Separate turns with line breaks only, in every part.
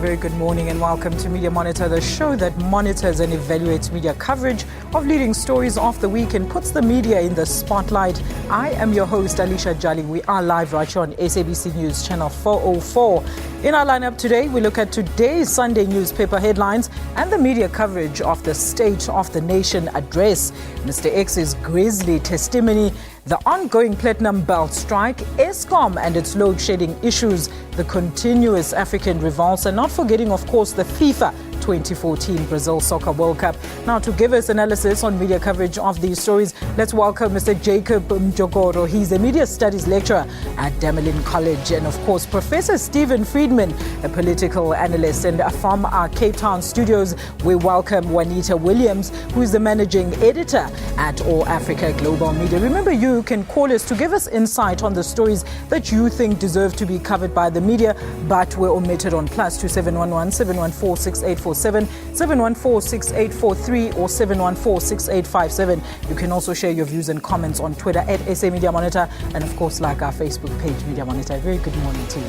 very good morning and welcome to Media Monitor, the show that monitors and evaluates media coverage of leading stories of the week and puts the media in the spotlight. I am your host, Alicia Jali. We are live right here on SABC News Channel 404. In our lineup today, we look at today's Sunday newspaper headlines and the media coverage of the State of the Nation address, Mr. X's grizzly testimony, the ongoing platinum belt strike, Eskom and its load shedding issues, the continuous African revolts, and not forgetting, of course, the FIFA 2014 Brazil Soccer World Cup. Now, to give us analysis on media coverage of these stories, let's welcome Mr. Jacob Mjokoro. He's a media studies lecturer at Damelin College, and of course, Professor Stephen Friedman, a political analyst. And from our Cape Town studios, we welcome Juanita Williams, who is the managing editor at All Africa Global Media. Remember, you can call us to give us insight on the stories that you think deserve to be covered by the media, but were omitted on +2711 714 6847, 714 6843, or 714 6857. You can also share your views and comments on Twitter at SA Media Monitor, and of course, like our Facebook page, Media Monitor. Very good morning to you.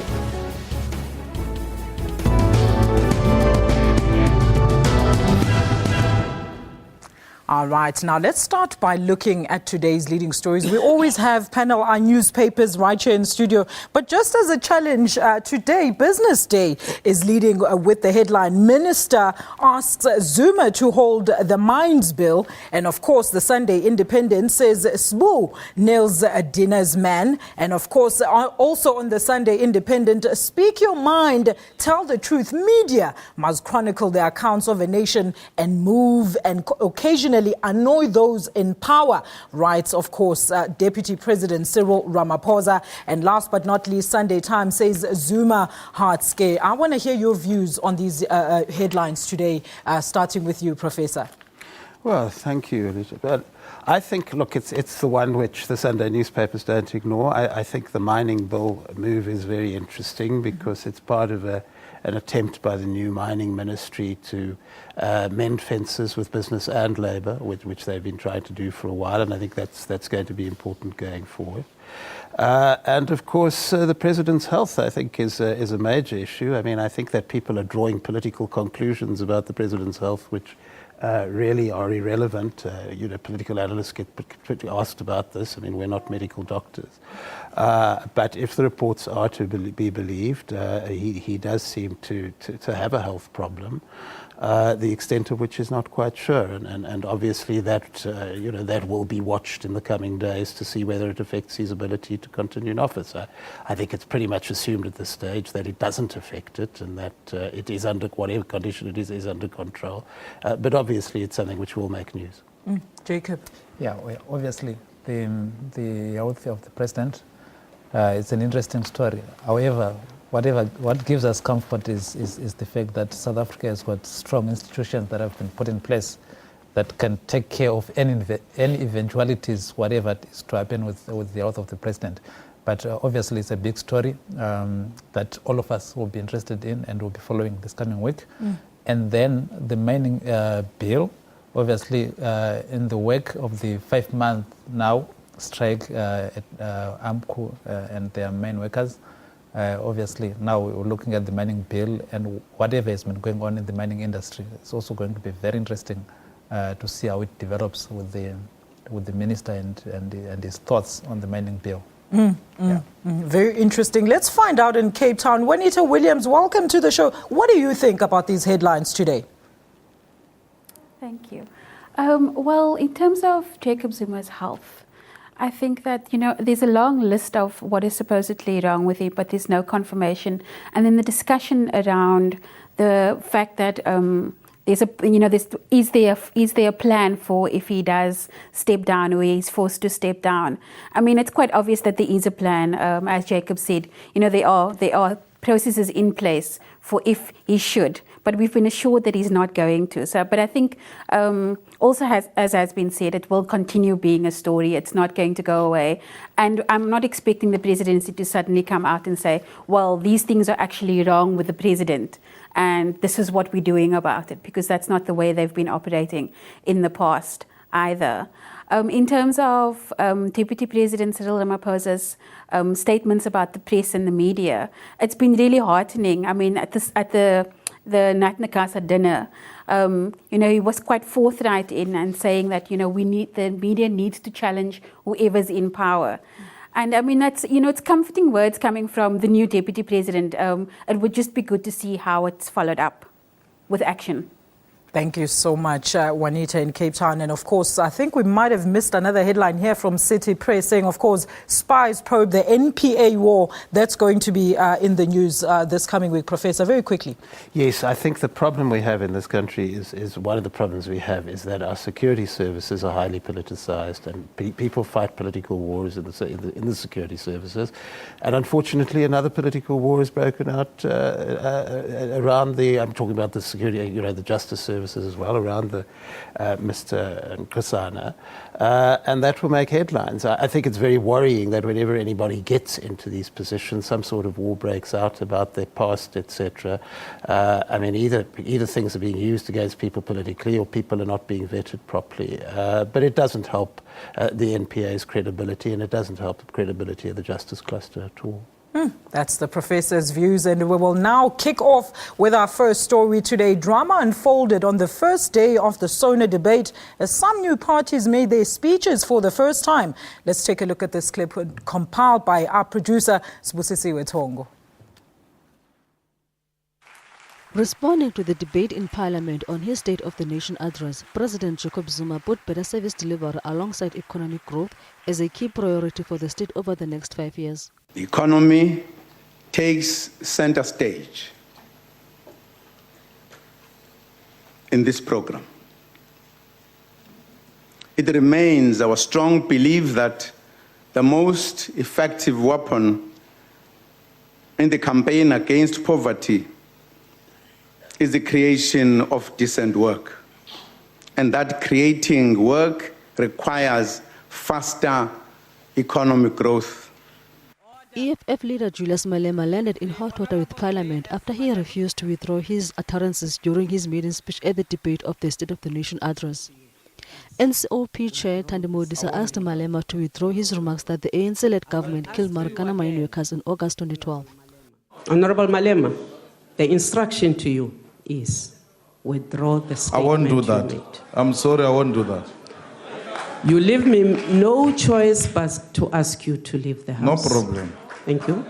All right, now let's start by looking at today's leading stories. We always have panel our newspapers right here in studio, but just as a challenge today, Business Day is leading with the headline, Minister asks Zuma to hold the Mines Bill. And of course, the Sunday Independent says Sbu nails Dinner's man. And of course, also on the Sunday Independent, speak your mind, tell the truth. Media must chronicle the accounts of a nation and move and occasionally annoy those in power, writes, of course, Deputy President Cyril Ramaphosa. And last but not least, Sunday Times says Zuma heart scare. I want to hear your views on these headlines today, starting with you, Professor.
Well, thank you, Alicia. But I think, look, it's the one which the Sunday newspapers don't ignore. I think the mining bill move is very interesting because it's part of an attempt by the new mining ministry to mend fences with business and labour, which they've been trying to do for a while, and I think that's going to be important going forward. And of course, the president's health, I think, is a major issue. I mean, I think that people are drawing political conclusions about the president's health, which really are irrelevant. Political analysts get asked about this. I mean, we're not medical doctors. But if the reports are to be believed, he does seem to have a health problem, the extent of which is not quite sure. And obviously that will be watched in the coming days to see whether it affects his ability to continue in office. I think it's pretty much assumed at this stage that it doesn't affect it and that it is under, whatever condition it is under control. But obviously it's something which will make news.
Jacob.
Yeah, well, obviously the health of the president is an interesting story. However, what gives us comfort is the fact that South Africa has got strong institutions that have been put in place that can take care of any eventualities, whatever is to happen with the health of the president. But obviously it's a big story that all of us will be interested in and will be following this coming week. And then the mining bill, obviously in the wake of the 5-month now strike at AMCU and their mine workers, obviously now we're looking at the mining bill and whatever has been going on in the mining industry. It's also going to be very interesting to see how it develops with the minister and his thoughts on the mining bill.
Very interesting. Let's find out in Cape Town. Juanita Williams, welcome to the show. What do you think about these headlines today?
Thank you. Well, in terms of Jacob Zuma's health, I think that, there's a long list of what is supposedly wrong with him, but there's no confirmation. And then the discussion around the fact that is there a plan for if he does step down or he's forced to step down? I mean, it's quite obvious that there is a plan. As Jacob said, there are processes in place for if he should, but we've been assured that he's not going to. So, but I think also, as has been said, it will continue being a story. It's not going to go away. And I'm not expecting the presidency to suddenly come out and say, well, these things are actually wrong with the president, and this is what we're doing about it, because that's not the way they've been operating in the past either. In terms of Deputy President Cyril Ramaphosa's statements about the press and the media, it's been really heartening. I mean, at the the Nat Nakasa dinner, he was quite forthright in and saying that, the media needs to challenge whoever's in power. And I mean, that's, it's comforting words coming from the new Deputy President. It would just be good to see how it's followed up with action.
Thank you so much, Juanita in Cape Town. And of course, I think we might have missed another headline here from City Press saying, of course, spies probe the NPA war. That's going to be in the news this coming week. Professor, very quickly.
Yes, I think the problem we have in this country is one of the problems we have is that our security services are highly politicized, and people fight political wars in the security services. And unfortunately, another political war has broken out around I'm talking about the security, the justice services as well, around the Mr. Nkosana, and that will make headlines. I think it's very worrying that whenever anybody gets into these positions, some sort of war breaks out about their past, etc. I mean, either things are being used against people politically, or people are not being vetted properly. But it doesn't help the NPA's credibility, and it doesn't help the credibility of the justice cluster at all.
That's the professor's views, and we will now kick off with our first story today. Drama unfolded on the first day of the SONA debate as some new parties made their speeches for the first time. Let's take a look at this clip compiled by our producer, Sibusisiwe Tongo.
Responding to the debate in Parliament on his State of the Nation address, President Jacob Zuma put better service delivery alongside economic growth as a key priority for the state over the next 5 years.
The economy takes center stage in this program. It remains our strong belief that the most effective weapon in the campaign against poverty is the creation of decent work, and that creating work requires faster economic growth.
EFF leader Julius Malema landed in hot water with Parliament after he refused to withdraw his utterances during his maiden speech at the debate of the State of the Nation address. NCOP Chair Thandi Modisa asked Malema to withdraw his remarks that the ANC-led government killed Marikana mine workers in August 2012.
Honorable Malema, the instruction to you is withdraw the statement.
I won't do that. I'm sorry, I won't do that.
You leave me no choice but to ask you to leave the House.
No problem.
Thank you.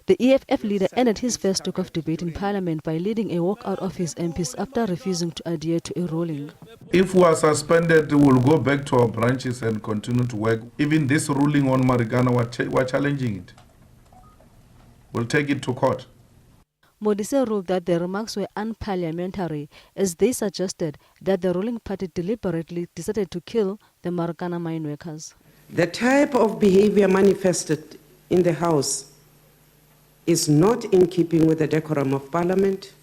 The EFF leader ended his first talk of debate in Parliament by leading a walkout of his MPs after refusing to adhere to a ruling.
If we are suspended, we will go back to our branches and continue to work. Even this ruling on Marikana, we're challenging it. We'll take it to court.
Modise ruled that the remarks were unparliamentary as they suggested that the ruling party deliberately decided to kill the Marikana mine workers.
The type of behavior manifested in the House is not in keeping with the decorum of Parliament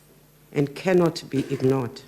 and cannot be ignored.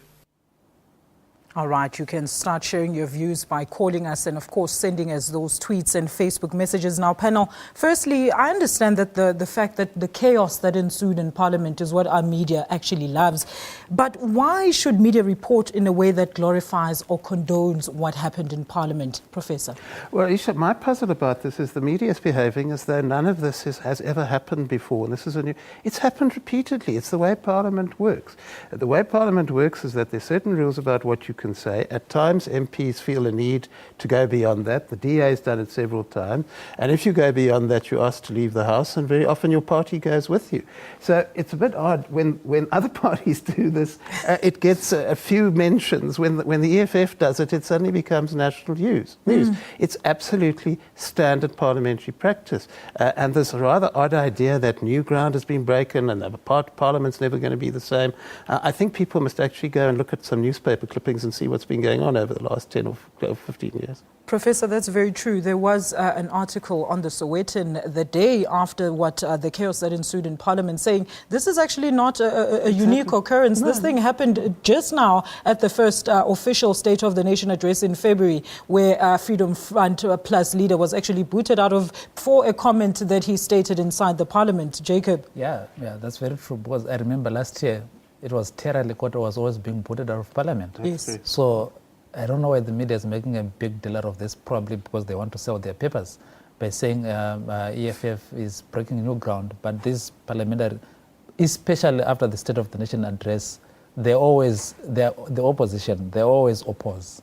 All right, you can start sharing your views by calling us and, of course, sending us those tweets and Facebook messages. Now, panel, firstly, I understand that the fact that the chaos that ensued in Parliament is what our media actually loves. But why should media report in a way that glorifies or condones what happened in Parliament? Professor.
Well, Isha, my puzzle about this is the media is behaving as though none of this has ever happened before. And this is it's happened repeatedly. It's the way Parliament works. The way Parliament works is that there's certain rules about what you can say. At times, MPs feel a need to go beyond that. The DA has done it several times. And if you go beyond that, you're asked to leave the House, and very often your party goes with you. So it's a bit odd when other parties do this, it gets a few mentions. When the EFF does it, it suddenly becomes national news. It's absolutely standard parliamentary practice. And this rather odd idea that new ground has been broken and Parliament's never going to be the same. I think people must actually go and look at some newspaper clippings and see what's been going on over the last 10 or 12, 15 years.
Professor, that's very true. There was an article on the Sowetan the day after the chaos that ensued in Parliament saying this is actually not a unique occurrence. No. This thing happened just now at the first official State of the Nation address in February, where Freedom Front Plus leader was actually booted out for a comment that he stated inside the Parliament. Jacob?
Yeah, that's very true, because I remember last year it was Terra Lekota was always being booted out of Parliament.
Yes.
So I don't know why the media is making a big deal out of this, probably because they want to sell their papers by saying EFF is breaking new ground. But this parliamentary especially after the State of the Nation address, the opposition, they always oppose.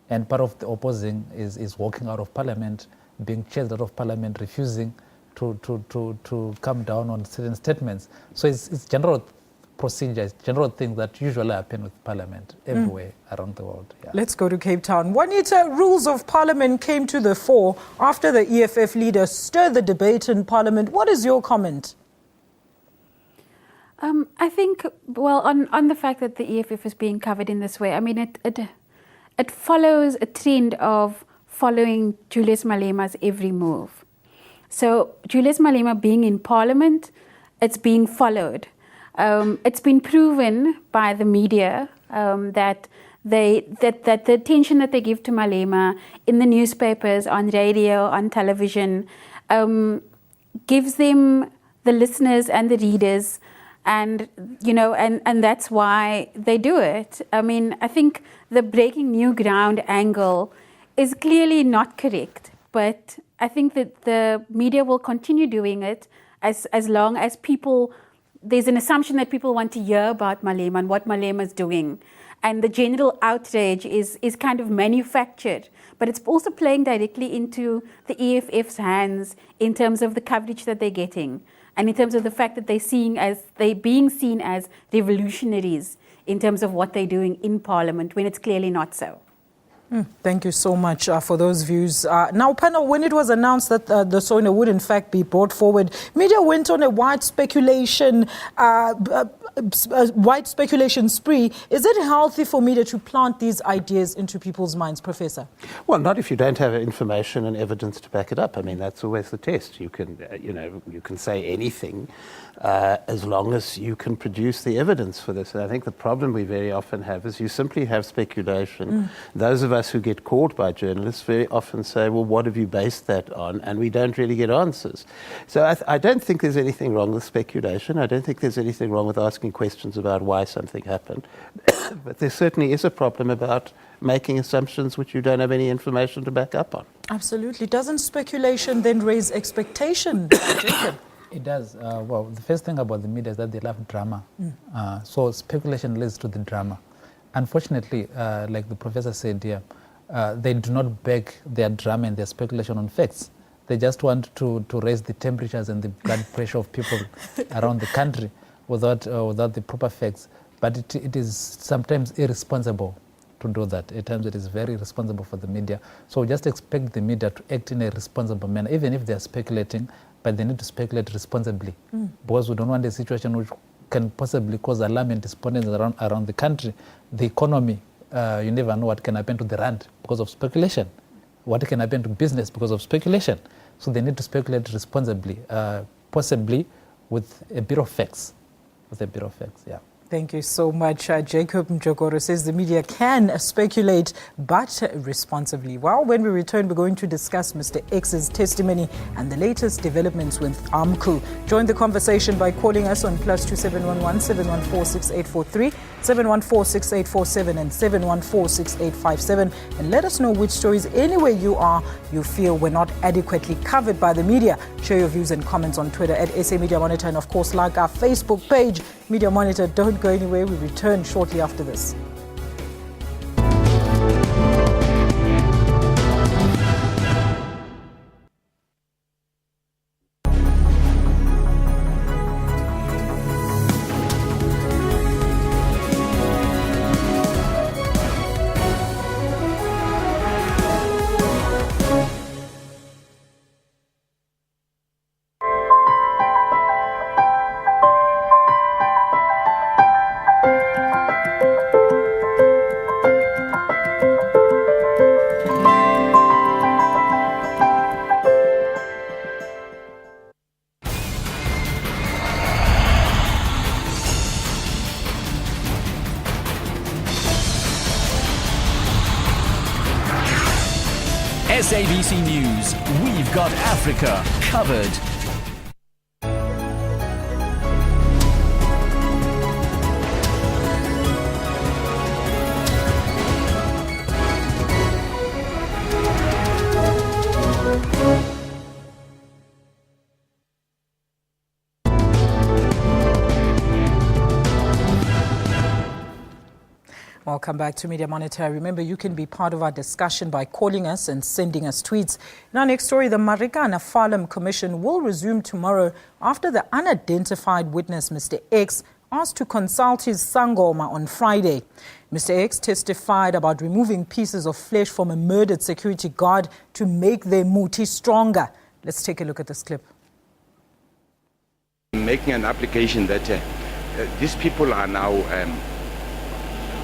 And part of the opposing is walking out of Parliament, being chased out of Parliament, refusing to come down on certain statements. So it's general procedures, general things that usually happen with Parliament everywhere around the world. Yeah.
Let's go to Cape Town. Juanita, rules of Parliament came to the fore after the EFF leader stirred the debate in Parliament. What is your comment?
I think, well, on the fact that the EFF is being covered in this way, I mean, it follows a trend of following Julius Malema's every move. So Julius Malema being in Parliament, it's being followed. It's been proven by the media that the attention that they give to Malema in the newspapers, on radio, on television, gives them the listeners and the readers, and that's why they do it. I mean, I think the breaking new ground angle is clearly not correct, but I think that the media will continue doing it as long as there's an assumption that people want to hear about Malema and what Malema is doing. And the general outrage is kind of manufactured, but it's also playing directly into the EFF's hands in terms of the coverage that they're getting, and in terms of the fact that they're being seen as revolutionaries in terms of what they're doing in Parliament, when it's clearly not so.
Thank you so much for those views. Now, panel, when it was announced that the SOINA would in fact be brought forward, media went on a wide speculation spree. Is it healthy for media to plant these ideas into people's minds, Professor?
Well, not if you don't have information and evidence to back it up. I mean, that's always the test. You can, you can say anything as long as you can produce the evidence for this. And I think the problem we very often have is you simply have speculation. Those of us who get caught by journalists very often say, well, what have you based that on? And we don't really get answers. So I don't think there's anything wrong with speculation. I don't think there's anything wrong with asking questions about why something happened. But there certainly is a problem about making assumptions which you don't have any information to back up on.
Absolutely. Doesn't speculation then raise expectation, Jacob?
It does. Well, the first thing about the media is that they love drama. So speculation leads to the drama. Unfortunately, like the professor said here, they do not back their drama and their speculation on facts. They just want to raise the temperatures and the blood pressure of people around the country without the proper facts. But it is sometimes irresponsible to do that. At times it is very irresponsible for the media. So just expect the media to act in a responsible manner, even if they are speculating, but they need to speculate responsibly, because we don't want a situation which can possibly cause alarm and despondence around the country. The economy, you never know what can happen to the rand because of speculation, what can happen to business because of speculation. So they need to speculate responsibly, possibly with a bit of facts. Yeah.
Thank you so much. Jacob Mjokoro says the media can speculate, but responsibly. Well, when we return, we're going to discuss Mr. X's testimony and the latest developments with AMCU. Join the conversation by calling us on +2711 714 6843, 714 6847 and 714 6857. And let us know which stories, anywhere you are, you feel were not adequately covered by the media. Share your views and comments on Twitter at SA Media Monitor, and of course, like our Facebook page, Media Monitor. Don't go anywhere. We return shortly after this.
SABC News, we've got Africa covered.
Welcome back to Media Monitor. Remember, you can be part of our discussion by calling us and sending us tweets. In our next story, the Marikana Commission will resume tomorrow after the unidentified witness, Mr. X, asked to consult his sangoma on Friday. Mr. X testified about removing pieces of flesh from a murdered security guard to make their muti stronger. Let's take a look at this clip.
Making an application that these people are now,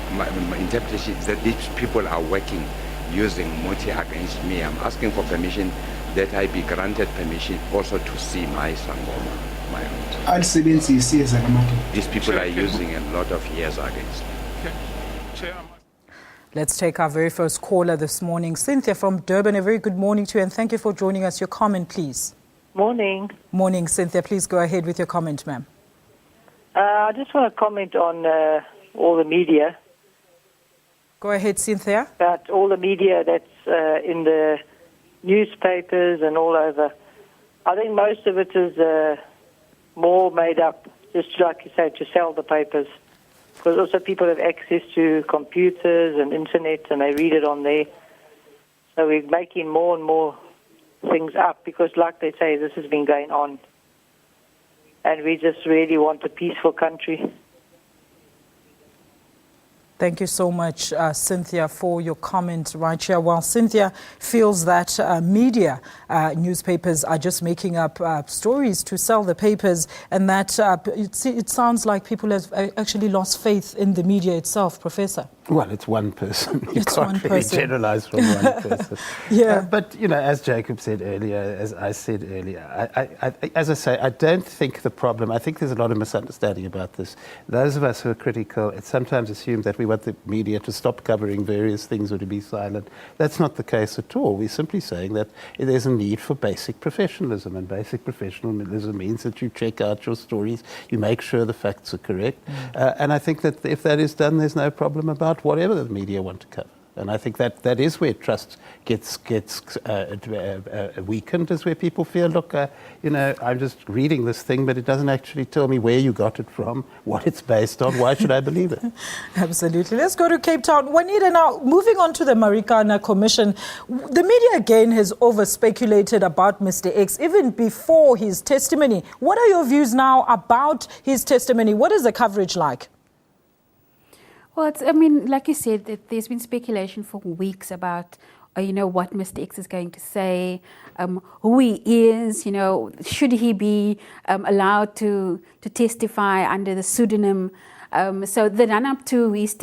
my interpretation is that these people are working using muti against me. I'm asking for permission that I be granted permission also to see my sangoma, my own. These people are using a lot of years against me.
Let's take our very first caller this morning. Cynthia from Durban, a very good morning to you and thank you for joining us. Your comment, please.
Morning.
Morning, Cynthia. Please go ahead with your comment, ma'am.
I just want to comment on all the media.
Go ahead, Cynthia.
About all the media that's in the newspapers and all over. I think most of it is more made up, just like you say, to sell the papers. Because also people have access to computers and internet and they read it on there. So we're making more and more things up because, like they say, this has been going on. And we just really want a peaceful country.
Thank you so much, Cynthia, for your comment right here. While Cynthia feels that media, newspapers are just making up stories to sell the papers and that it sounds like people have actually lost faith in the media itself, Professor.
Well, it's one person. You
it's
can't
one
really
person.
generalize from one person.
Yeah.
But, you know, as Jacob said earlier, as I said earlier, as I say, I don't think the problem, I think there's a lot of misunderstanding about this. Those of us who are critical, it's sometimes assumed that we want the media to stop covering various things or to be silent. That's not the case at all. We're simply saying that there's a need for basic professionalism, and basic professionalism means that you check out your stories, you make sure the facts are correct. And I think that if that is done, there's no problem about whatever the media want to cover. And I think that is where trust gets weakened, is where people feel, look, you know, I'm just reading this thing, but it doesn't actually tell me where you got it from, what it's based on. Why should I believe it?
Absolutely. Let's go to Cape Town. Juanita, now, moving on to the Marikana Commission, the media again has over-speculated about Mr. X, even before his testimony. What are your views now about his testimony? What is the coverage like?
Well, I mean, like you said, there's been speculation for weeks about, you know, what Mr. X is going to say, who he is, you know, should he be allowed to testify under the pseudonym. So the run-up to his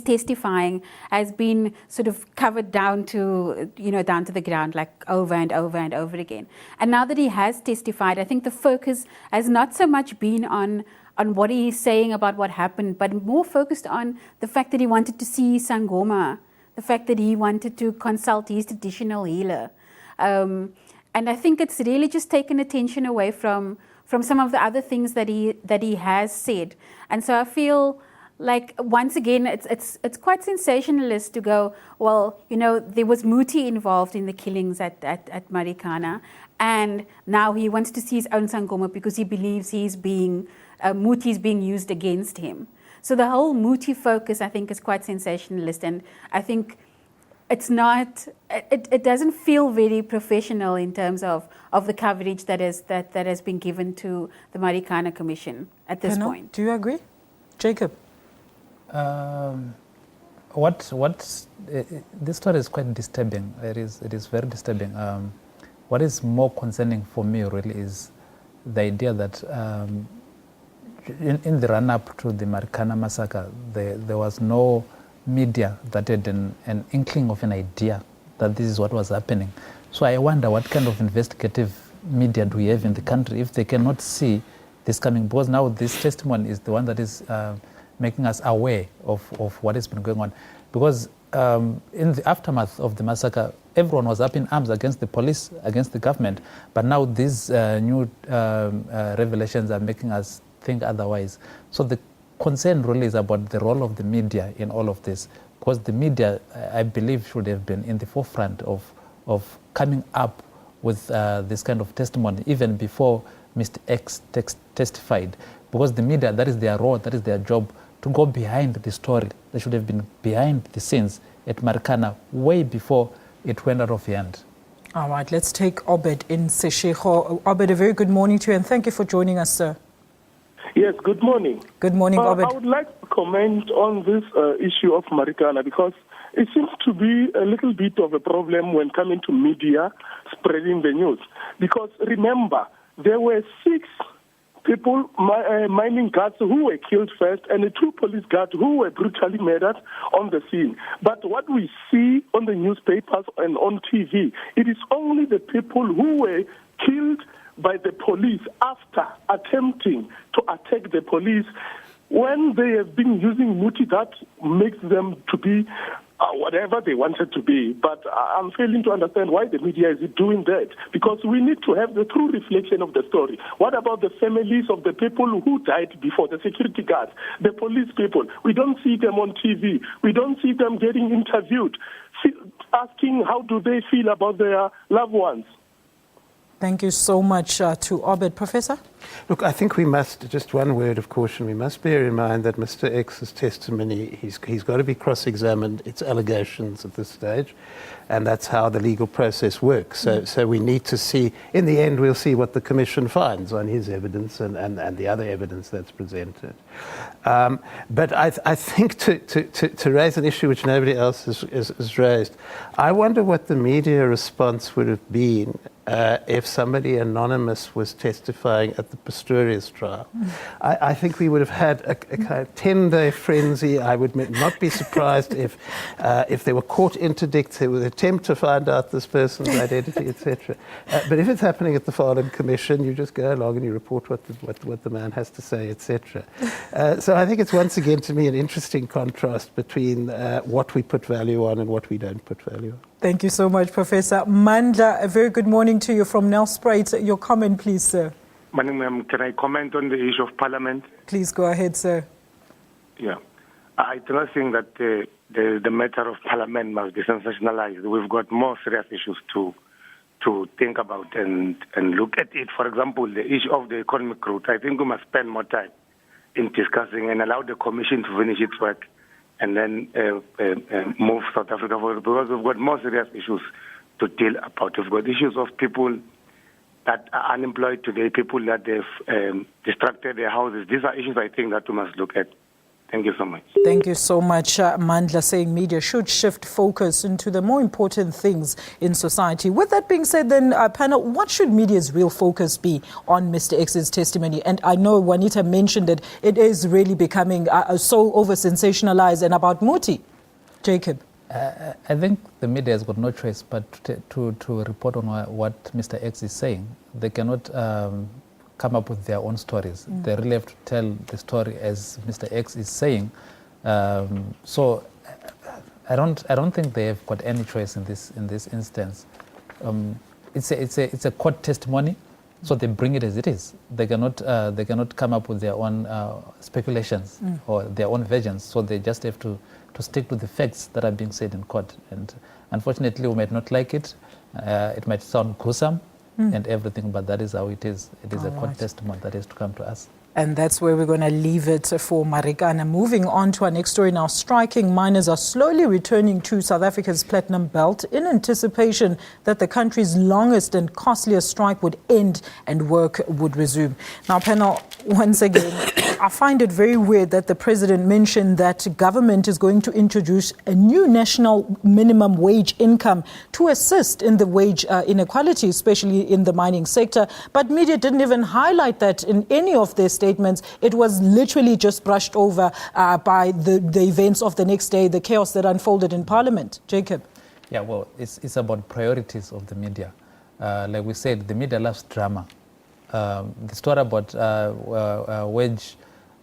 testifying has been sort of covered down to, you know, down to the ground, like over and over and over again. And now that he has testified, I think the focus has not so much been on what he is saying about what happened, but more focused on the fact that he wanted to see Sangoma, the fact that he wanted to consult his traditional healer. And I think it's really just taken attention away from some of the other things that he has said. And so I feel like, once again, it's quite sensationalist to go, well, you know, there was Muti involved in the killings at Marikana, and now he wants to see his own Sangoma because he believes he's being Muti is being used against him. So the whole Muti focus, I think, is quite sensationalist, and I think it's not. It doesn't feel very professional in terms of the coverage that has been given to the Marikana Commission at this point.
Do you agree, Jacob?
This story is quite disturbing. It is very disturbing. What is more concerning for me really is the idea that. In the run-up to the Marikana massacre, there was no media that had an inkling of an idea that this is what was happening. So I wonder what kind of investigative media do we have in the country if they cannot see this coming? Because now this testimony is the one that is making us aware of what has been going on. Because in the aftermath of the massacre, everyone was up in arms against the police, against the government. But now these new revelations are making us think otherwise. So the concern really is about the role of the media in all of this, because the media, I believe, should have been in the forefront of coming up with this kind of testimony even before Mr. X testified, because the media, that is their role, that is their job, to go behind the story. They should have been behind the scenes at Marikana way before it went out of hand.
All right, let's take Obed in Seshego. Obed, a very good morning to you, and thank you for joining us, sir.
Yes, good morning.
Good morning, Obed.
I would like to comment on this issue of Marikana because it seems to be a little bit of a problem when coming to media spreading the news. Because remember, there were 6 people, mining guards who were killed first and 2 police guards who were brutally murdered on the scene. But what we see on the newspapers and on TV, it is only the people who were killed by the police after attempting to attack the police. When they have been using muti, that makes them to be whatever they wanted to be. But I'm failing to understand why the media is doing that, because we need to have the true reflection of the story. What about the families of the people who died before, the security guards, the police people? We don't see them on TV. We don't see them getting interviewed, asking how do they feel about their loved ones.
Thank you so much to Obed. Professor?
Look, I think we must, just one word of caution, we must bear in mind that Mr. X's testimony, he's got to be cross-examined. It's allegations at this stage, and that's how the legal process works. So we need to see, in the end, we'll see what the Commission finds on his evidence and the other evidence that's presented. But I think to raise an issue which nobody else has raised, I wonder what the media response would have been if somebody anonymous was testifying at the Pistorius trial. I think we would have had a kind of 10-day frenzy. I would not be surprised if there were court interdicts, there was an attempt to find out this person's identity, etc. But if it's happening at the Farnham Commission, you just go along and you report what the man has to say, etc. So I think it's once again, to me, an interesting contrast between what we put value on and what we don't put value on.
Thank you so much, Professor. Mandla, a very good morning to you from Nelspruit. Your comment, please, sir.
Morning, ma'am. Can I comment on the issue of Parliament?
Please go ahead, sir.
Yeah. I do not think that the matter of Parliament must be sensationalized. We've got more serious issues to think about and look at it. For example, the issue of the economic growth. I think we must spend more time in discussing and allow the Commission to finish its work and then move South Africa forward, because we've got more serious issues to deal about. We've got issues of people that are unemployed today, people that they've distracted their houses. These are issues I think that we must look at. Thank you so much.
Thank you so much, Mandla, saying media should shift focus into the more important things in society. With that being said, then, panel, what should media's real focus be on Mr. X's testimony? And I know Juanita mentioned that it is really becoming so over-sensationalized and about Muti. Jacob?
I think the media has got no choice but to report on what Mr. X is saying. They cannot come up with their own stories. They really have to tell the story as Mr. X is saying. So I don't think they have got any choice in this instance. It's a court testimony, so they bring it as it is. They cannot come up with their own speculations or their own versions. So they just have to stick to the facts that are being said in court. And unfortunately, we might not like it. It might sound gruesome and everything, but that is how it is. It is a court testimony that is to come to us.
And that's where we're going to leave it for Marikana. Moving on to our next story now. Striking miners are slowly returning to South Africa's Platinum Belt in anticipation that the country's longest and costliest strike would end and work would resume. Now, panel, once again, I find it very weird that the president mentioned that government is going to introduce a new national minimum wage income to assist in the wage inequality, especially in the mining sector. But media didn't even highlight that in any of their statements. It was literally just brushed over by the events of the next day, the chaos that unfolded in Parliament. Jacob?
Yeah, well, it's about priorities of the media. Like we said, the media loves drama. The story about wage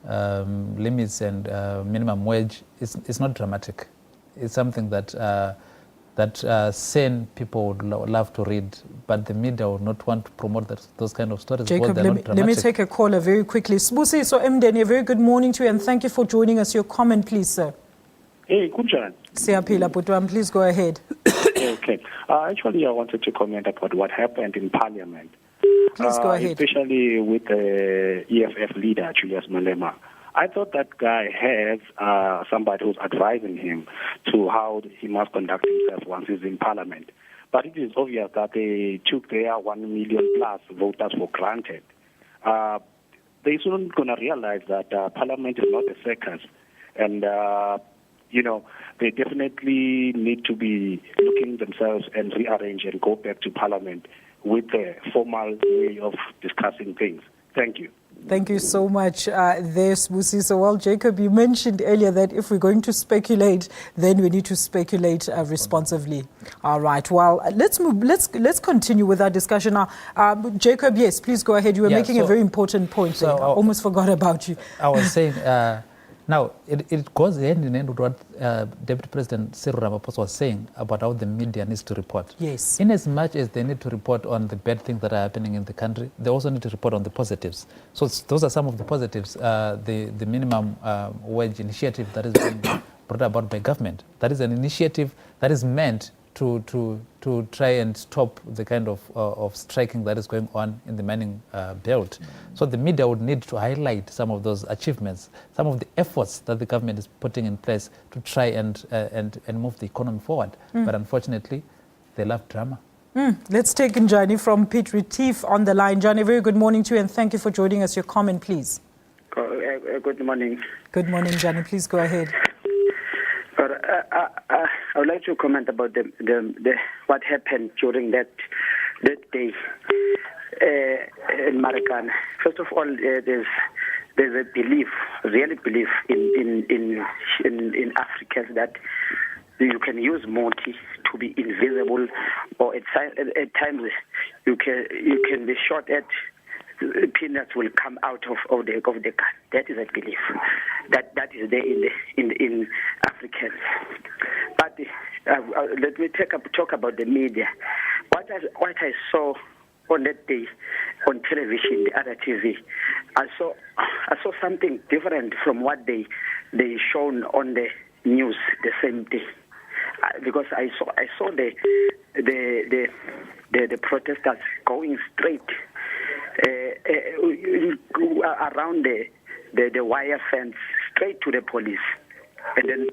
limits and minimum wage is not dramatic. It's something that sane people would love to read, but the media would not want to promote those kind of stories.
Jacob, let me take a caller very quickly. Sbusi, so Mdeni, a very good morning to you, and thank you for joining us. Your comment, please, sir.
Hey, Kunjan.
Siapila Putwam, please go ahead.
Okay. Actually, I wanted to comment about what happened in Parliament.
Please go ahead.
Especially with the EFF leader, Julius Malema. I thought that guy has somebody who's advising him to how he must conduct himself once he's in Parliament. But it is obvious that they took their 1 million plus voters for granted. They're soon going to realize that Parliament is not a circus. And, they definitely need to be looking themselves and rearrange and go back to Parliament with a formal way of discussing things. Thank you.
Thank you so much, there, Sbusiso. Well, Jacob, you mentioned earlier that if we're going to speculate, then we need to speculate responsively. All right. Well, let's move. Let's continue with our discussion now. Jacob, yes, please go ahead. You were making a very important point. So I almost forgot about you.
I was saying. Now, it goes hand in hand with what Deputy President Cyril Ramaphosa was saying about how the media needs to report.
Yes.
In as much as they need to report on the bad things that are happening in the country, they also need to report on the positives. So those are some of the positives. The minimum wage initiative that is being brought about by government. That is an initiative that is meant to try and stop the kind of striking that is going on in the mining belt. So the media would need to highlight some of those achievements, some of the efforts that the government is putting in place to try and move the economy forward. But unfortunately, they love drama.
Let's take Njani from Piet Retief on the line. Njani, very good morning to you and thank you for joining us. Your comment, please.
Good morning.
Good morning, Njani. Please go ahead.
I would like to comment about the what happened during that day in Marikana. First of all, there's a belief, really belief in Africans that you can use Moti to be invisible, or at times you can be shot at. Peanuts will come out of the gun. That is a belief that is there in Africans. But let me talk about the media. What I saw on that day on television, the other TV, I saw something different from what they shown on the news the same day. Because I saw the protesters going straight around the wire fence straight to the police, and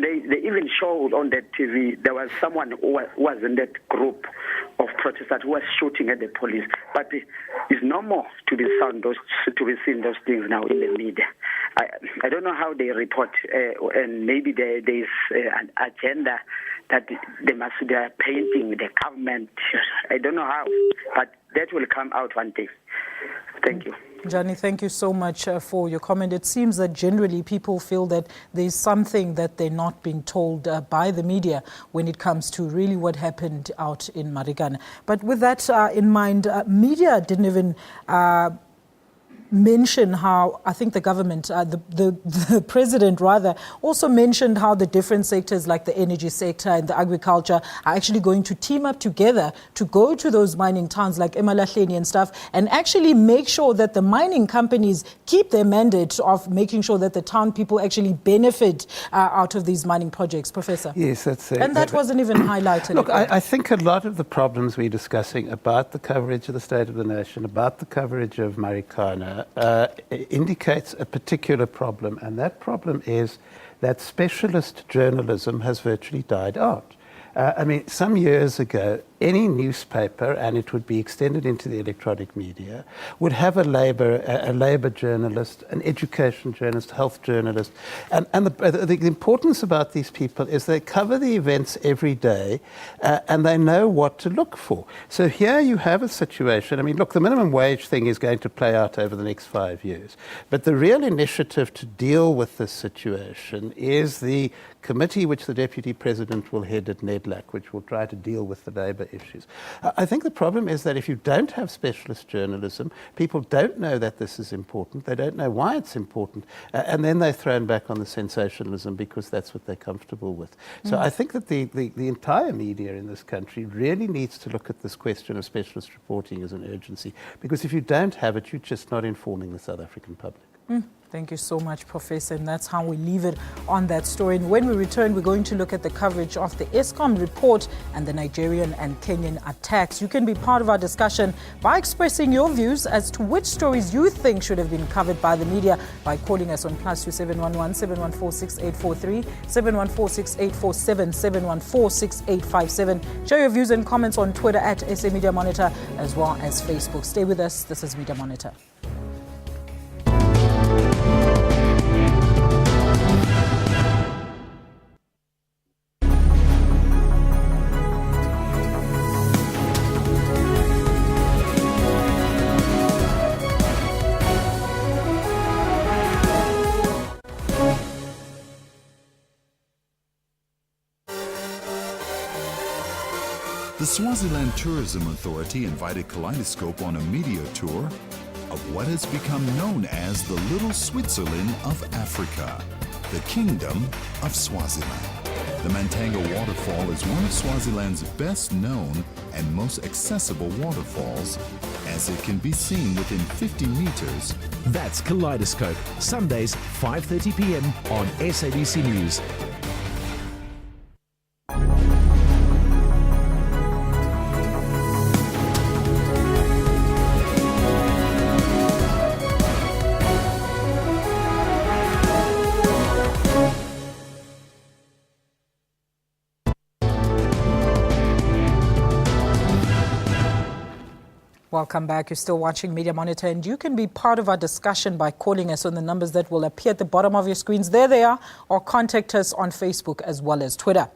they even showed on that TV there was someone who was in that group of protesters who was shooting at the police. But it's normal to be seen those things now in the media. I don't know how they report, and maybe there is an agenda that they are painting the government. I don't know how, but that will come out one day. Thank you.
Njani, thank you so much for your comment. It seems that generally people feel that there's something that they're not being told by the media when it comes to really what happened out in Marikana. But with that in mind, media didn't even mention how, I think the government, the president rather, also mentioned how the different sectors like the energy sector and the agriculture are actually going to team up together to go to those mining towns like Emalahleni and stuff and actually make sure that the mining companies keep their mandate of making sure that the town people actually benefit out of these mining projects. Professor?
Yes, that's it.
And that wasn't even highlighted.
Look, I think a lot of the problems we're discussing about the coverage of the State of the Nation, about the coverage of Marikana, indicates a particular problem, and that problem is that specialist journalism has virtually died out. I mean, some years ago, any newspaper, and it would be extended into the electronic media, would have a labor journalist, an education journalist, health journalist. And the importance about these people is they cover the events every day and they know what to look for. So here you have a situation. I mean, look, the minimum wage thing is going to play out over the next 5 years. But the real initiative to deal with this situation is the committee which the Deputy President will head at NEDLAC, which will try to deal with the labour issues. I think the problem is that if you don't have specialist journalism, people don't know that this is important, they don't know why it's important, and then they're thrown back on the sensationalism because that's what they're comfortable with. So I think that the entire media in this country really needs to look at this question of specialist reporting as an urgency, because if you don't have it, you're just not informing the South African public.
Thank you so much, Professor. And that's how we leave it on that story. And when we return, we're going to look at the coverage of the Eskom report and the Nigerian and Kenyan attacks. You can be part of our discussion by expressing your views as to which stories you think should have been covered by the media by calling us on +2 711 714 6843, 714 6847, 714 6857. Share your views and comments on Twitter at SA Media Monitor as well as Facebook. Stay with us. This is Media Monitor.
The Swaziland Tourism Authority invited Kaleidoscope on a media tour of what has become known as the Little Switzerland of Africa, the Kingdom of Swaziland. The Mantanga Waterfall is one of Swaziland's best known and most accessible waterfalls, as it can be seen within 50 meters.
That's Kaleidoscope, Sundays 5:30 p.m. on SABC News.
Welcome back. You're still watching Media Monitor, and you can be part of our discussion by calling us on the numbers that will appear at the bottom of your screens. There they are, or contact us on Facebook as well as Twitter.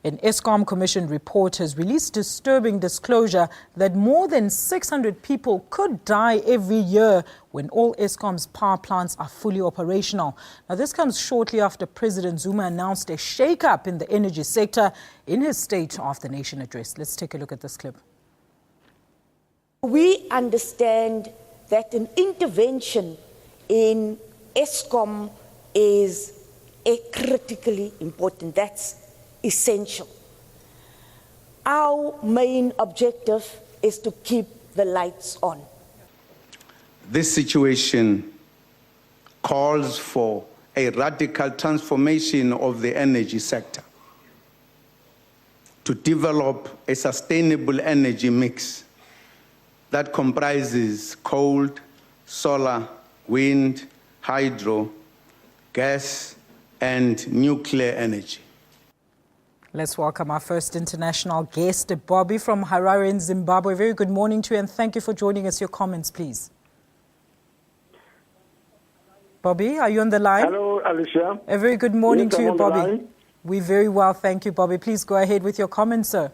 An Eskom Commission report has released disturbing disclosure that more than 600 people could die every year when all Eskom's power plants are fully operational. Now, this comes shortly after President Zuma announced a shake-up in the energy sector in his State of the Nation address. Let's take a look at this clip.
We understand that an intervention in Eskom is critically important. That's essential. Our main objective is to keep the lights on.
This situation calls for a radical transformation of the energy sector to develop a sustainable energy mix that comprises coal, solar, wind, hydro, gas, and nuclear energy.
Let's welcome our first international guest, Bobby from Harare in Zimbabwe. Very good morning to you, and thank you for joining us. Your comments, please. Bobby, are you on the line?
Hello, Alicia.
A very good morning
yes,
to you,
on
Bobby. We're very well, thank you, Bobby. Please go ahead with your comments, sir.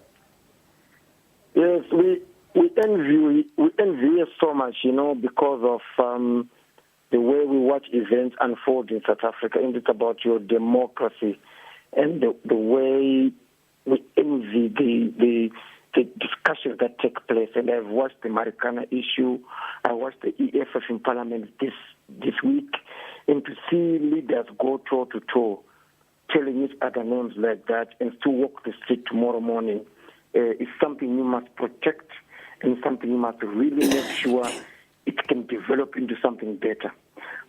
Yes, we envy you so much, because of the way we watch events unfold in South Africa, and it's about your democracy and the way we envy the discussions that take place. And I've watched the Marikana issue, I watched the EFF in Parliament this week, and to see leaders go toe to toe, telling each other names like that, and still walk the street tomorrow morning is something you must protect. And something you must really make sure it can develop into something better.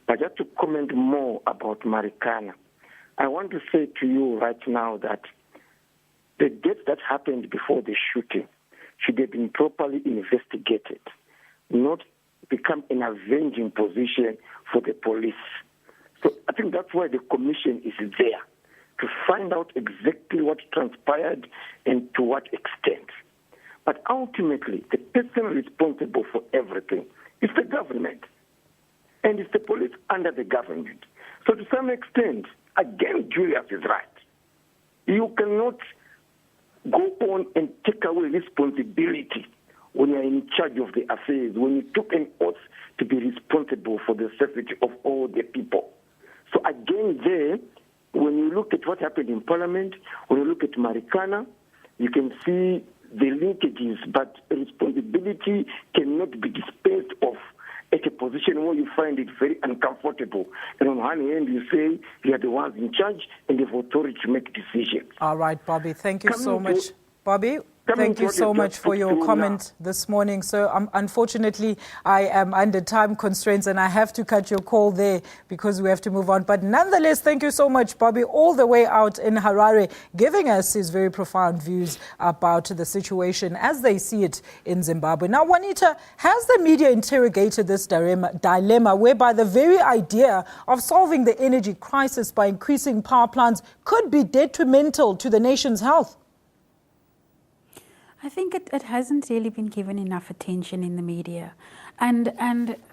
But just to comment more about Marikana, I want to say to you right now that the death that happened before the shooting should have been properly investigated, not become an avenging position for the police. So I think that's why the commission is there, to find out exactly what transpired and to what extent. But ultimately, the person responsible for everything is the government. And it's the police under the government. So to some extent, again, Julius is right. You cannot go on and take away responsibility when you're in charge of the affairs, when you took an oath to be responsible for the safety of all the people. So again there, when you look at what happened in Parliament, when you look at Marikana, you can see the linkages, but responsibility cannot be dispensed of at a position where you find it very uncomfortable. And on one hand, you say you are the ones in charge and you have authority to make decisions.
All right, Bobby, thank you so much. Bobby, Thank you so much for your comment this morning. So unfortunately, I am under time constraints and I have to cut your call there because we have to move on. But nonetheless, thank you so much, Bobby, all the way out in Harare, giving us his very profound views about the situation as they see it in Zimbabwe. Now, Juanita, has the media interrogated this dilemma whereby the very idea of solving the energy crisis by increasing power plants could be detrimental to the nation's health?
I think it hasn't really been given enough attention in the media. And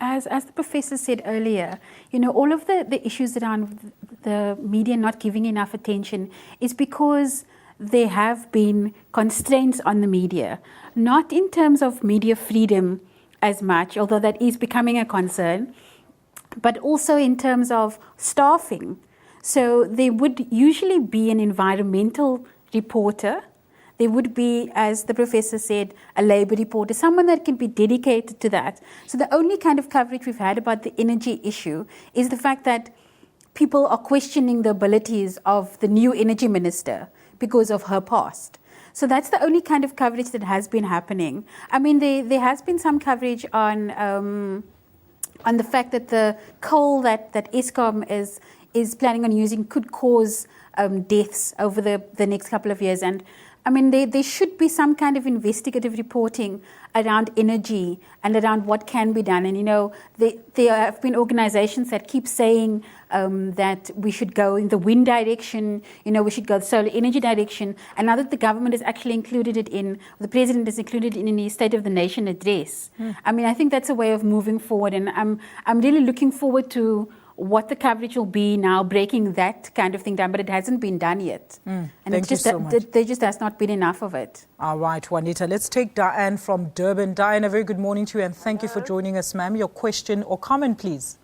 as the professor said earlier, all of the issues around the media not giving enough attention is because there have been constraints on the media, not in terms of media freedom as much, although that is becoming a concern, but also in terms of staffing. So there would usually be an environmental reporter. There would be, as the professor said, a labour reporter, someone that can be dedicated to that. So the only kind of coverage we've had about the energy issue is the fact that people are questioning the abilities of the new energy minister because of her past. So that's the only kind of coverage that has been happening. I mean, there has been some coverage on the fact that the coal that Eskom is planning on using could cause deaths over the next couple of years. And I mean, there should be some kind of investigative reporting around energy and around what can be done. And, there have been organizations that keep saying that we should go in the wind direction, we should go the solar energy direction. And now that the government has actually included it the president has included it in his State of the Nation address. I mean, I think that's a way of moving forward. And I'm really looking forward to what the coverage will be now, breaking that kind of thing down, but it hasn't been done yet. And
Thank you so much.
There just has not been enough of it.
All right, Juanita, let's take Diane from Durban. Diane, a very good morning to you and thank you for joining us, ma'am. Your question or comment, please.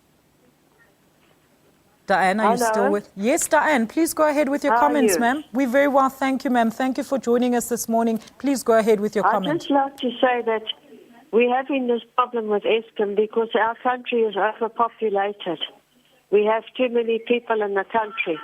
Diane, are you still with? Yes, Diane, please go ahead with your comments, ma'am. We're very well, thank you, ma'am. Thank you for joining us this morning. Please go ahead with your comment.
I'd just like to say that we're having this problem with Eskom because our country is overpopulated. We have too many people in the country.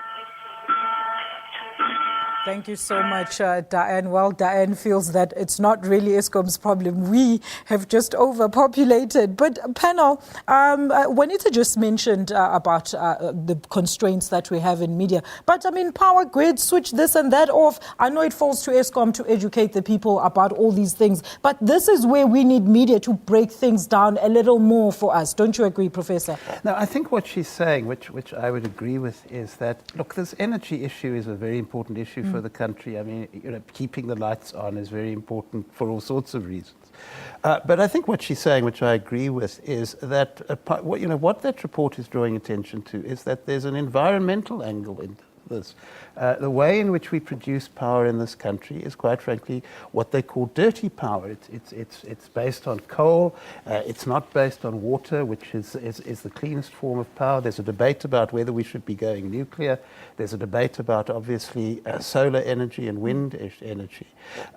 Thank you so much, Diane. Well, Diane feels that it's not really Eskom's problem. We have just overpopulated. But panel, Juanita just mentioned about the constraints that we have in media. But I mean, power grid, switch this and that off. I know it falls to Eskom to educate the people about all these things. But this is where we need media to break things down a little more for us. Don't you agree, Professor?
No, I think what she's saying, which I would agree with, is that, look, this energy issue is a very important issue for the country. I mean, keeping the lights on is very important for all sorts of reasons. But I think what she's saying, which I agree with, is that what that report is drawing attention to is that there's an environmental angle in this. The way in which we produce power in this country is, quite frankly, what they call dirty power. It's based on coal. It's not based on water, which is the cleanest form of power. There's a debate about whether we should be going nuclear. There's a debate about, obviously, solar energy and wind energy.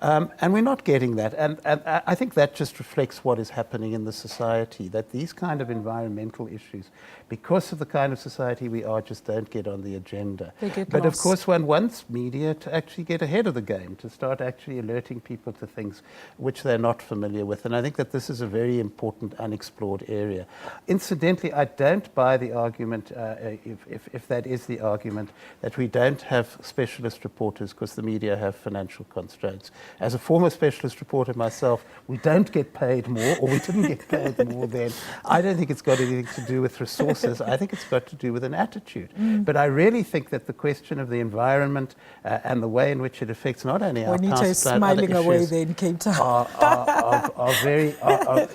And we're not getting that. And I think that just reflects what is happening in the society, that these kind of environmental issues, because of the kind of society we are, just don't get on the agenda. But of course, one wants media to actually get ahead of the game, to start actually alerting people to things which they're not familiar with. And I think that this is a very important unexplored area. Incidentally, I don't buy the argument, if that is the argument, that we don't have specialist reporters because the media have financial constraints. As a former specialist reporter myself, we don't get paid more, or we didn't get paid more then. I don't think it's got anything to do with resources. I think it's got to do with an attitude. But I really think that the question of the environment and the way in which it affects not only our
Juanita is smiling away there in Cape Town.
are very,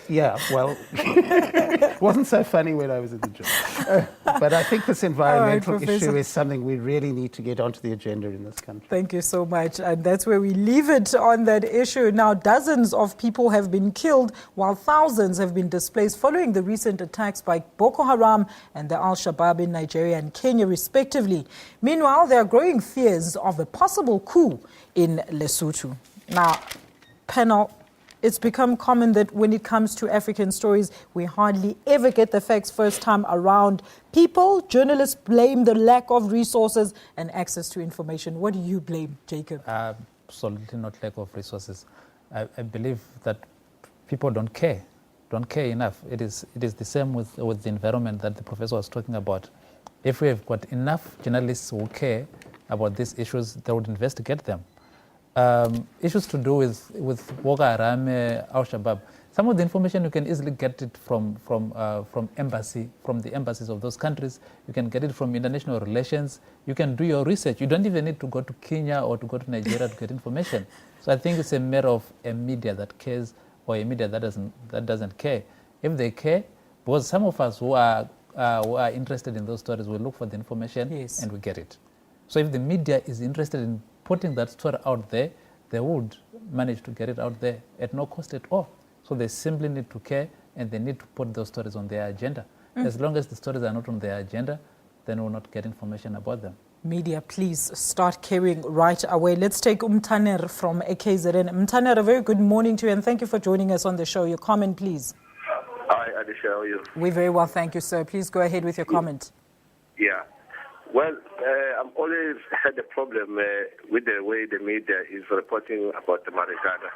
yeah, well, it wasn't so funny when I was in the job. But I think this environmental issue is something we really need to get onto the agenda in this country.
Thank you so much. And that's where we leave it on that issue. Now, dozens of people have been killed while thousands have been displaced following the recent attacks by Boko Haram and the Al-Shabaab in Nigeria and Kenya, respectively. Meanwhile, there are growing fears of a possible coup in Lesotho. Now, panel, it's become common that when it comes to African stories, we hardly ever get the facts first time around. People, journalists blame the lack of resources and access to information. What do you blame, Jacob?
absolutely not lack of resources. I believe that people don't care enough. It is the same with the environment that the professor was talking about. If we have got enough journalists who care about these issues, they would investigate them. Issues to do with Boko Haram, Al-Shabaab. Some of the information you can easily get it from the embassies of those countries. You can get it from international relations. You can do your research. You don't even need to go to Kenya or to go to Nigeria to get information. So I think it's a matter of a media that cares or a media that doesn't care. If they care, because some of us who are interested in those stories will look for the information and we get it. So if the media is interested in putting that story out there, they would manage to get it out there at no cost at all. So they simply need to care and they need to put those stories on their agenda. As long as the stories are not on their agenda, then we'll not get information about them.
Media, please start caring right away. Let's take Umtaner from KZN. Umtaner, a very good morning to you and thank you for joining us on the show. Your comment, please.
Hi, Alicia, how are you?
We're very well, thank you, sir. Please go ahead with your comment.
Yeah. Well, I've always had a problem with the way the media is reporting about the Marikana.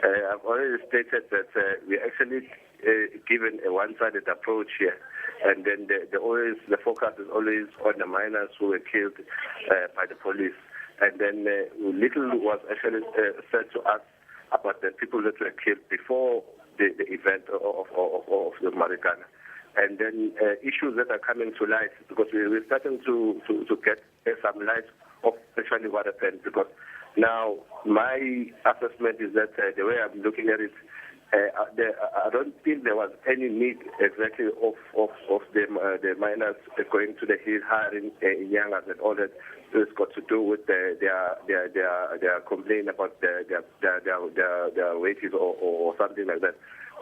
I've already stated that we're actually given a one-sided approach here, and then the focus is always on the miners who were killed by the police, and then little was actually said to us about the people that were killed before the event of the Marikana. And then issues that are coming to light, because we're starting to get some light of actually what happened, because now my assessment is that the way I'm looking at it, I don't think there was any need exactly of the miners going to the hill, hiring youngers and all that. It's got to do with their complaint about their wages or something like that.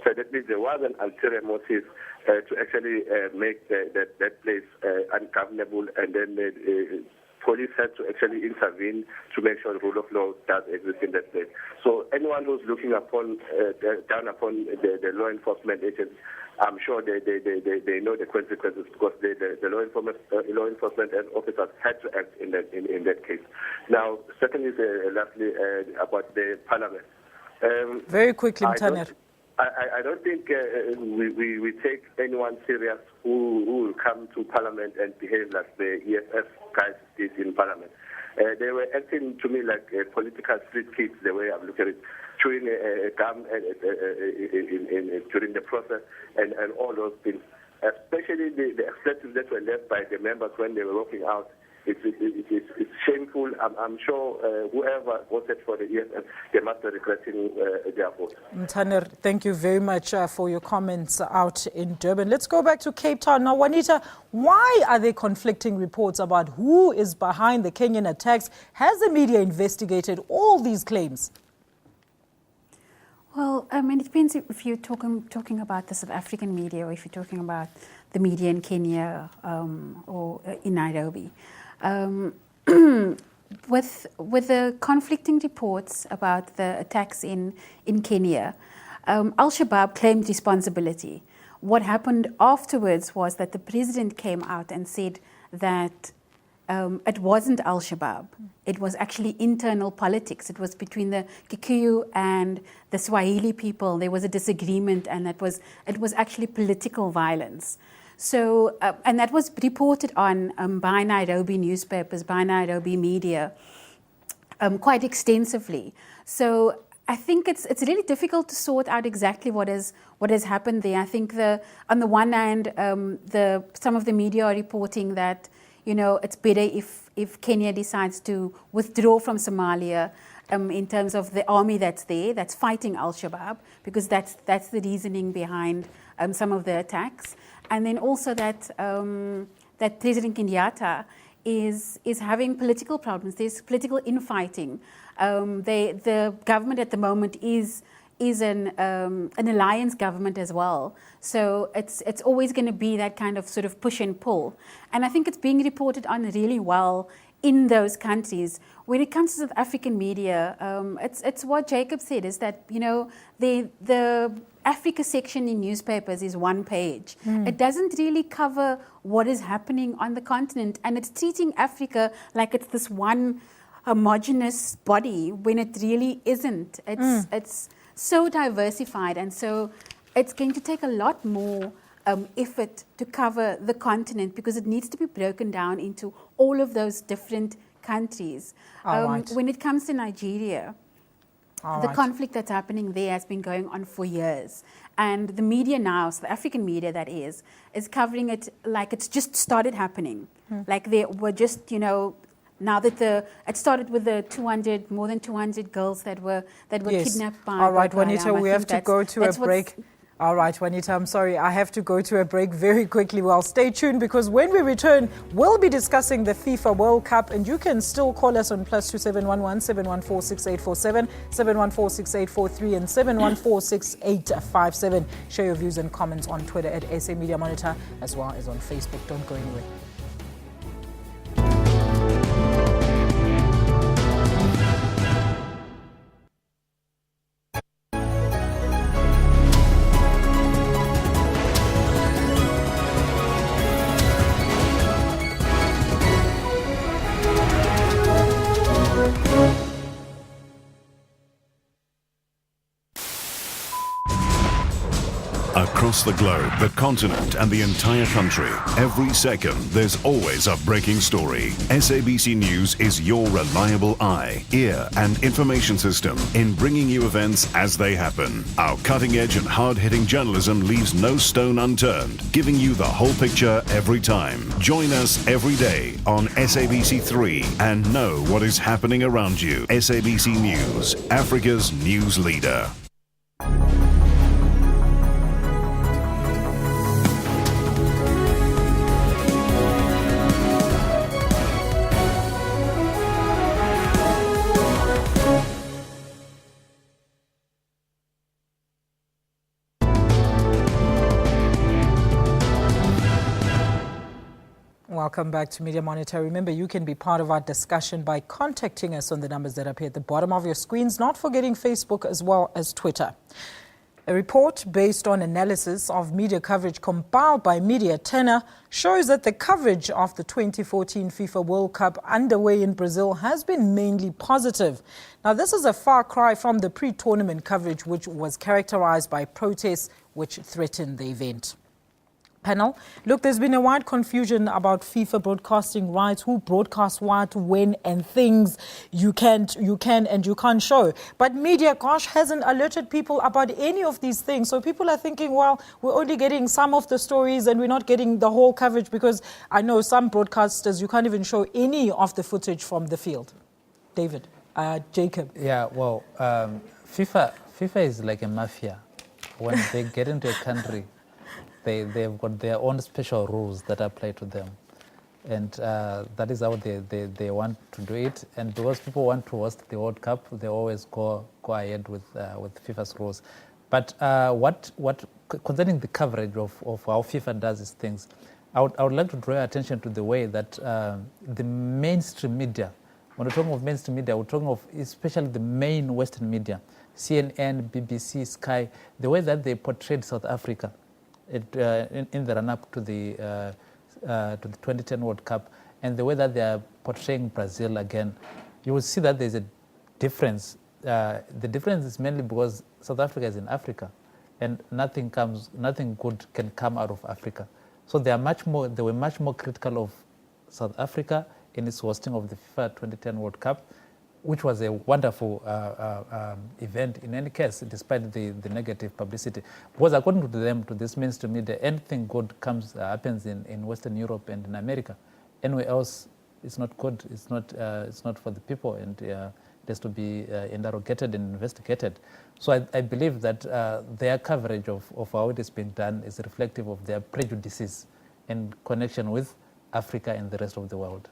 So that means there was an ulterior motive to actually make that place ungovernable, and then the police had to actually intervene to make sure the rule of law does exist in that place. So anyone who's looking upon down upon the law enforcement agents, I'm sure they know the consequences, because the law enforcement officers had to act in that case. Now, secondly, lastly, about the Parliament.
Very quickly, Mtaner.
I don't think we take anyone serious who will come to Parliament and behave like the EFF guys did in Parliament. They were acting to me like political street kids, the way I look at it, chewing gum during the process and all those things. Especially the expletives that were left by the members when they were walking out. It's shameful. I'm sure whoever voted for the EFF, they must be regretting their vote.
Mtaner, thank you very much for your comments out in Durban. Let's go back to Cape Town. Now, Juanita, why are there conflicting reports about who is behind the Kenyan attacks? Has the media investigated all these claims?
Well, I mean, it depends if you're talking about the South African media or if you're talking about the media in Kenya or in Nairobi. With the conflicting reports about the attacks in Kenya, Al-Shabaab claimed responsibility. What happened afterwards was that the president came out and said that it wasn't Al-Shabaab. It was actually internal politics. It was between the Kikuyu and the Swahili people. There was a disagreement, and it was actually political violence. So, and that was reported on by Nairobi newspapers, by Nairobi media, quite extensively. So I think it's really difficult to sort out exactly what has happened there. I think on the one hand, some of the media are reporting that, you know, it's better if Kenya decides to withdraw from Somalia in terms of the army that's there, that's fighting Al-Shabaab, because that's the reasoning behind some of the attacks. And then also that President Kenyatta is having political problems. There's political infighting. The government at the moment is an alliance government as well. So it's always going to be that kind of sort of push and pull. And I think it's being reported on really well in those countries. When it comes to South African media, it's what Jacob said, is that, you know, the Africa section in newspapers is one page. It doesn't really cover what is happening on the continent, and it's treating Africa like it's this one homogenous body when it really isn't. It's so diversified, and so it's going to take a lot more effort to cover the continent, because it needs to be broken down into all of those different countries. When it comes to Nigeria, the conflict that's happening there has been going on for years. And the media now, so the African media that is covering it like it's just started happening. Like they were just, now that it started with the more than 200 girls that were kidnapped by
All right,
Boko Haram.
Juanita, we have to go to a break. All right, Juanita, I'm sorry, I have to go to a break very quickly. Well, stay tuned, because when we return, we'll be discussing the FIFA World Cup, and you can still call us on +2711 714 6847, 714 6843, and 714 6857. Share your views and comments on Twitter at SA Media Monitor, as well as on Facebook. Don't go anywhere.
Across the globe, the continent and the entire country, every second there's always a breaking story. SABC News is your reliable eye, ear and information system in bringing you events as they happen. Our cutting-edge and hard-hitting journalism leaves no stone unturned, giving you the whole picture every time. Join us every day on SABC3 and know what is happening around you. SABC News, Africa's news leader.
Welcome back to Media Monitor. Remember, you can be part of our discussion by contacting us on the numbers that appear at the bottom of your screens, not forgetting Facebook as well as Twitter. A report based on analysis of media coverage compiled by Media Tenor shows that the coverage of the 2014 FIFA World Cup underway in Brazil has been mainly positive. Now, this is a far cry from the pre-tournament coverage, which was characterized by protests which threatened the event. Panel, look, there's been a wide confusion about FIFA broadcasting rights, who broadcasts what, when, and things you can and you can't show. But media, gosh, hasn't alerted people about any of these things. So people are thinking, well, we're only getting some of the stories and we're not getting the whole coverage, because I know some broadcasters, you can't even show any of the footage from the field. David, Jacob.
Yeah, well, FIFA is like a mafia. When they get into a country, they've got their own special rules that apply to them. And that is how they want to do it. And because people want to host the World Cup, they always go ahead with FIFA's rules. But concerning the coverage of how FIFA does these things, I would like to draw your attention to the way that the mainstream media, when we're talking of mainstream media, we're talking of especially the main Western media, CNN, BBC, Sky, the way that they portrayed South Africa in the run-up to the 2010 World Cup, and the way that they are portraying Brazil again, you will see that there's a difference. The difference is mainly because South Africa is in Africa, and nothing good can come out of Africa. So they were much more critical of South Africa in its hosting of the FIFA 2010 World Cup, which was a wonderful event in any case, despite the negative publicity. Because according to them, to this mainstream media, anything good happens in Western Europe and in America. Anywhere else, it's not good. It's not for the people, and it has to be interrogated and investigated. So I believe that their coverage of how it is being done is reflective of their prejudices in connection with Africa and the rest of the world.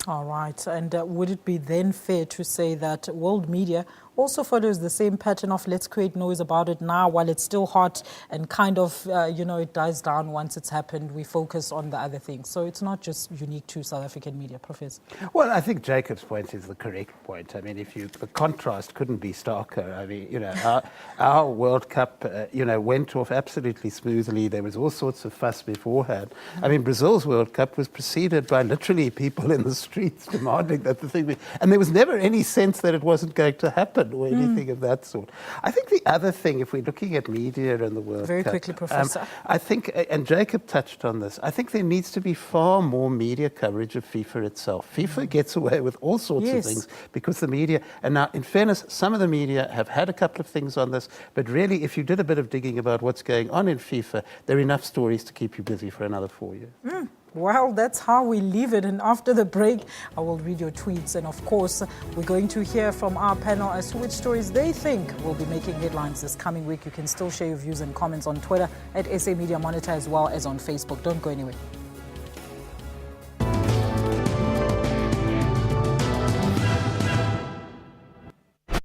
All right. And would it be then fair to say that world media also follows the same pattern of let's create noise about it now while it's still hot and kind of, it dies down once it's happened. We focus on the other things. So it's not just unique to South African media, Professor.
Well, I think Jacob's point is the correct point. I mean, the contrast couldn't be starker. I mean, our World Cup, went off absolutely smoothly. There was all sorts of fuss beforehand. I mean, Brazil's World Cup was preceded by literally people in the streets demanding that the thing be, and there was never any sense that it wasn't going to happen or anything of that sort. I think the other thing, if we're looking at media and the World Cup...
Very quickly, Professor.
I think, and Jacob touched on this, I think there needs to be far more media coverage of FIFA itself. FIFA gets away with all sorts of things because the media... And now, in fairness, some of the media have had a couple of things on this, but really, if you did a bit of digging about what's going on in FIFA, there are enough stories to keep you busy for another 4 years.
Well, that's how we leave it. And after the break, I will read your tweets. And of course, we're going to hear from our panel as to which stories they think will be making headlines this coming week. You can still share your views and comments on Twitter at SA Media Monitor as well as on Facebook. Don't go anywhere.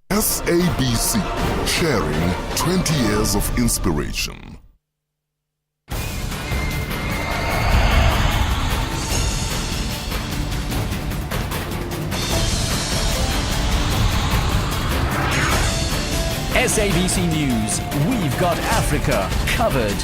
SABC, sharing 20 years of inspiration.
SABC News, we've got Africa covered.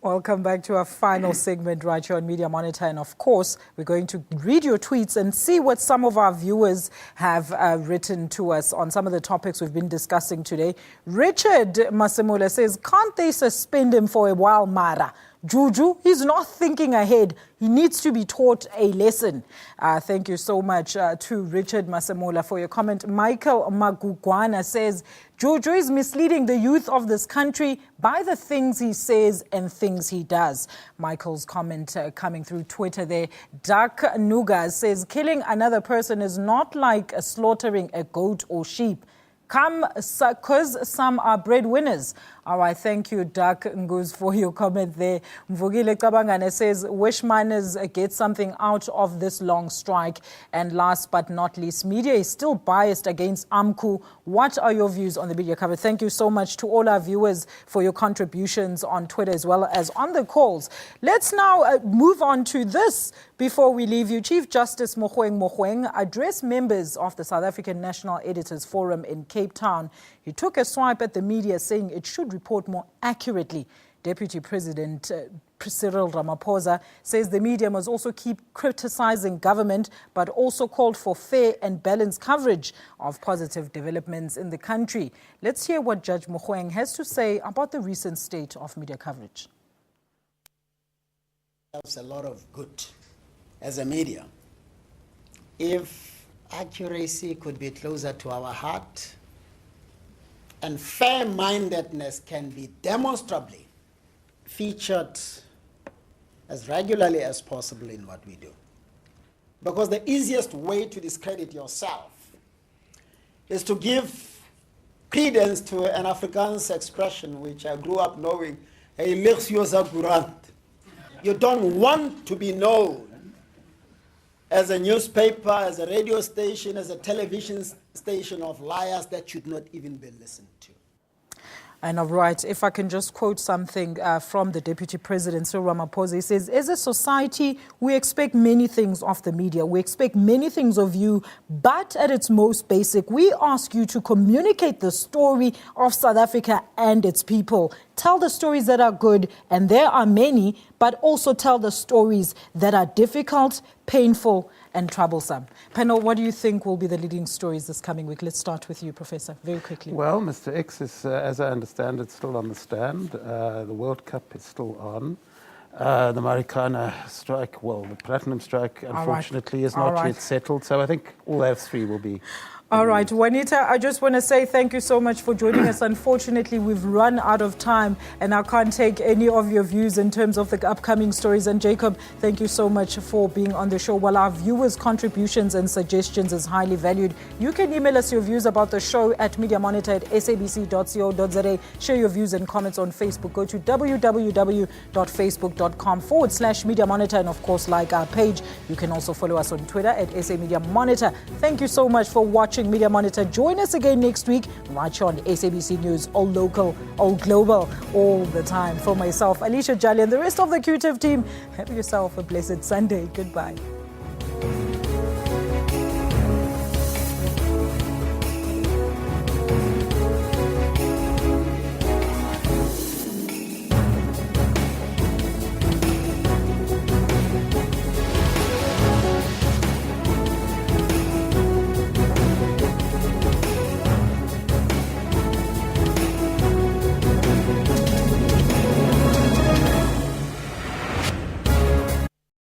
Welcome back to our final segment right here on Media Monitor. And of course, we're going to read your tweets and see what some of our viewers have written to us on some of the topics we've been discussing today. Richard Masemula says, can't they suspend him for a while, Mara? Juju, he's not thinking ahead. He needs to be taught a lesson. Thank you so much to Richard Masemola for your comment. Michael Magugwana says, Juju is misleading the youth of this country by the things he says and things he does. Michael's comment coming through Twitter there. Dak Nuga says, killing another person is not like slaughtering a goat or sheep. Because some are breadwinners. All right, thank you, Dak Nguz, for your comment there. Mvugile Kabangane says, wish miners get something out of this long strike. And last but not least, media is still biased against AMCU. What are your views on the media coverage? Thank you so much to all our viewers for your contributions on Twitter as well as on the calls. Let's now move on to this before we leave you. Chief Justice Mogoeng addressed members of the South African National Editors Forum in Cape Town. He took a swipe at the media, saying it should report more accurately. Deputy President Cyril Ramaphosa says the media must also keep criticizing government, but also called for fair and balanced coverage of positive developments in the country. Let's hear what Judge Mogoeng has to say about the recent state of media coverage.
That's a lot of good as a media. If accuracy could be closer to our heart, and fair-mindedness can be demonstrably featured as regularly as possible in what we do. Because the easiest way to discredit yourself is to give credence to an Afrikaans expression which I grew up knowing, you don't want to be known as a newspaper, as a radio station, as a television station of liars that should not even be listened to.
And all right, if I can just quote something from the Deputy President, Cyril Ramaphosa, he says, as a society, we expect many things of the media. We expect many things of you, but at its most basic, we ask you to communicate the story of South Africa and its people. Tell the stories that are good, and there are many, but also tell the stories that are difficult, painful, and troublesome. Panel, what do you think will be the leading stories this coming week? Let's start with you, Professor, very quickly.
Well, Mr. X is, as I understand it, still on the stand. The World Cup is still on. The Marikana strike, well, the platinum strike, unfortunately, is not yet settled. So I think all those three will be
All right, Juanita, I just want to say thank you so much for joining us. Unfortunately, we've run out of time and I can't take any of your views in terms of the upcoming stories. And Jacob, thank you so much for being on the show. While our viewers' contributions and suggestions is highly valued, you can email us your views about the show at mediamonitor@sabc.co.za. Share your views and comments on Facebook. Go to www.facebook.com/Media Monitor and of course like our page. You can also follow us on Twitter at SA Media Monitor. Thank you so much for watching Media Monitor. Join us again next week right here on SABC News, all local, all global, all the time. For myself, Alicia Jali, and the rest of the Q-Tip team, have yourself a blessed Sunday. Goodbye.